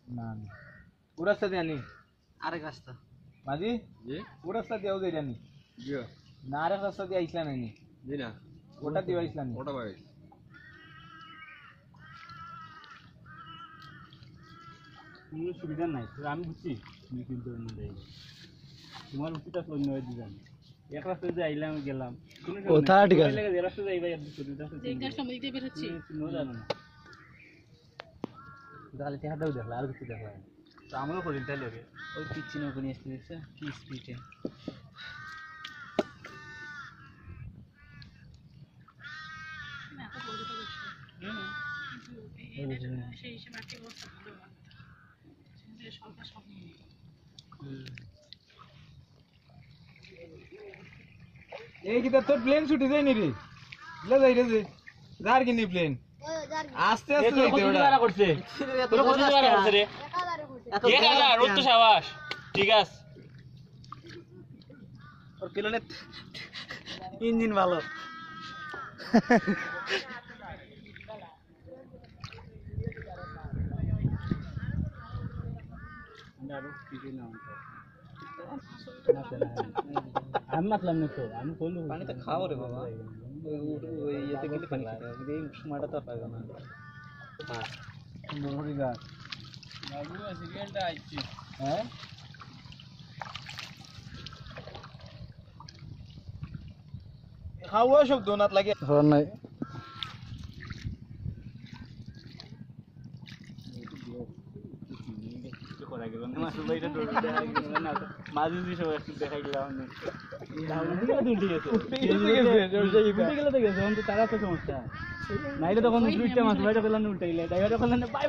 না না ও রাস্তা দিয়ে আনি আরেক রাস্তা মাঝি জি ও রাস্তা দিয়েও যাই জানি জি না আরেক রাস্তা দিয়ে আইসলাম আনি জি না ওটা দিয়ে আইসলাম ওটা ভাই কোনো সুবিধা নাই আমি বুঝছি তুমি কিন্তু তোমার উচিত আছে অন্য দিবেন এক রাস্তা দিয়ে আইলাম গেলাম ও তারা ঠিক আছে যে রাস্তা যাইবা সুবিধা আছে যেখানে সময় দিতে বেরোচ্ছি নো জানো না তাহলে চেহারাটাও দেখলা আর কিছু দেখলা তো আমরাও করি তাই লোকে ওই পিচ্ছি নৌকো নিয়ে আসতে দেখছে কি স্পিডে এত পর্যটক সেই হিসেবে আর্থিক অবস্থা ভালো না সরকার সব নিয়ে এই কি তোর প্লেন ছুটি যায়নি রে লে যাই রে যে যার কিনি প্লেন আস্তে আস্তে যাইতে ওটা করছে তোর কত টাকা করছে রে 1000 রোজ তো সাবাস ঠিক আছে ওর প্লেনের ইঞ্জিন ভালো আমি মাতলাম না তো আমি বললু পানি তো খাও রে বাবা ওই ইয়েতে গেলে পানি খাও এই সময়টা তো পাবে না হ্যাঁ মোহরি গাছ বাবু সিরিয়ালটা আইছে হ্যাঁ খাওয়া সব দোনাত লাগে হর নাই করা গেল না মাসুল ভাইটা দৌড় দেখা গেল না মাঝে যে সব একটু দেখাই গেলাম না উঠে গেছে উঠে গেলে তো গেছে তারা তো সমস্যা নাইলে তখন দুইটা মাসুল ভাইটা পেলাম উল্টে গেলে ড্রাইভারটা পেলাম